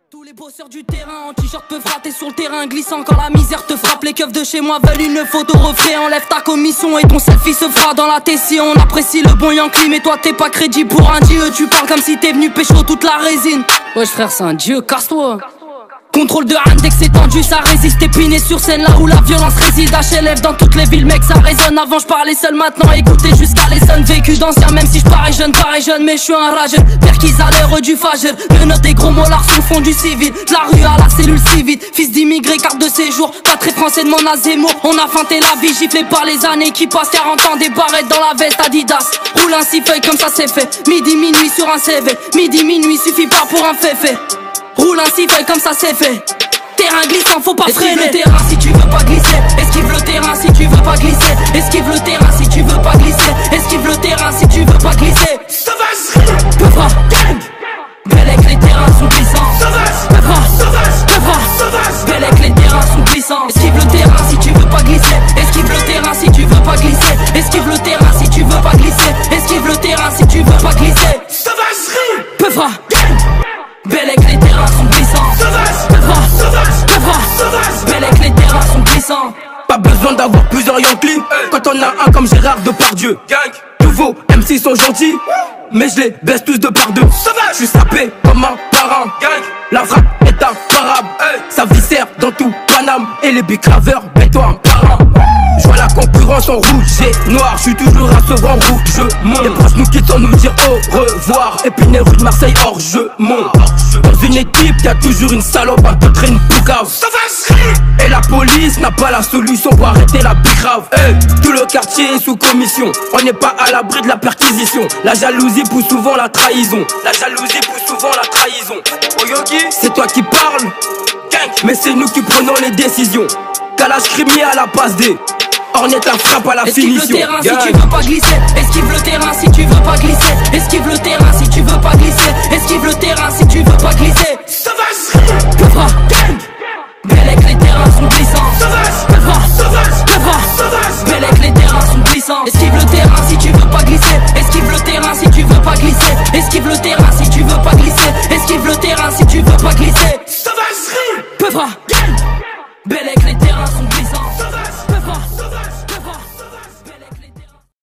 Tous les bosseurs du terrain en t-shirt peuvent rater sur le terrain glissant. Quand la misère te frappe, les keufs de chez moi veulent une photo reflet. Enlève ta commission et ton selfie se fera dans la tessie. On apprécie le bon Yankee mais toi t'es pas crédit pour un dieu. Tu parles comme si t'es venu pécho toute la résine. Wesh frère c'est un dieu, casse-toi. Contrôle de Index étendu, ça résiste. Épiné sur scène là où la violence réside. HLF dans toutes les villes mec ça résonne. Avant je parlais seul, maintenant écoutez jusqu'à l'essonne. Vécu d'ancien même si je parais jeune mais je suis un rageux. Perquise à l'heure du fageur. Le note des gros mollards sous le fond du civil. De la rue à la cellule civile. Fils d'immigré, carte de séjour. Pas très français de mon Azémour. On a feinté la vie, giflé par les années qui passent. 40 ans des barrettes dans la veste Adidas. Roule un 6 feuilles comme ça c'est fait. Midi minuit sur un CV. Midi minuit suffit pas pour un féfé. Roule un 6 feuilles comme ça c'est fait. Terrain glissant, faut pas freiner. Esquive le terrain si tu veux pas glisser. Esquive le terrain si tu veux pas glisser. Esquive le terrain si tu veux pas glisser. Esquive le terrain si tu veux pas glisser. Sauvage, peuvra, gang. Bellec, les terrains sont glissants. Sauvage, peuvra, sauvage, peuvra, sauvage. Bellec, les terrains sont glissants. Esquive le terrain si tu veux pas glisser. Esquive le terrain si tu veux pas glisser. Esquive le terrain si tu veux pas glisser. Esquive le terrain si tu veux pas glisser. Sauvage, peuvra, gang. Bellec, les terrains sont glissants. Sauvage, peuvra, sauvage, peuvra, sauvage. Bellec, les terrains sont glissants. Pas besoin d'avoir plusieurs Yankees quand on a un comme Gérard Depardieu. Gang, nouveau MC sont gentils, mais je les baisse tous de par deux. Sauvage, je suis sapé comme un parrain. Gang, la frappe est imparable. Ça viscère dans tout Paname et les big graveurs, mets-toi un parrain. Je vois la concurrence en rouge et noir, je suis toujours à ce grand rouge. Les proches nous quittent sans nous dire au revoir. Épinay rue de Marseille hors jeu monte. Dans une équipe y'a toujours une salope, un peu traîne poucave. Et la police n'a pas la solution pour arrêter la bicrave. Tout le quartier est sous commission, on n'est pas à l'abri de la perquisition. La jalousie pousse souvent la trahison. La jalousie pousse souvent la trahison. Oyoki, c'est toi qui parles, mais c'est nous qui prenons les décisions. Calage crimier à la passe D. Ornette la frappe à la finition. Esquive le terrain si tu veux pas glisser. Esquive le terrain si tu veux pas glisser. Esquive le terrain si tu veux pas glisser. Esquive le terrain si tu veux pas glisser. Sauvage.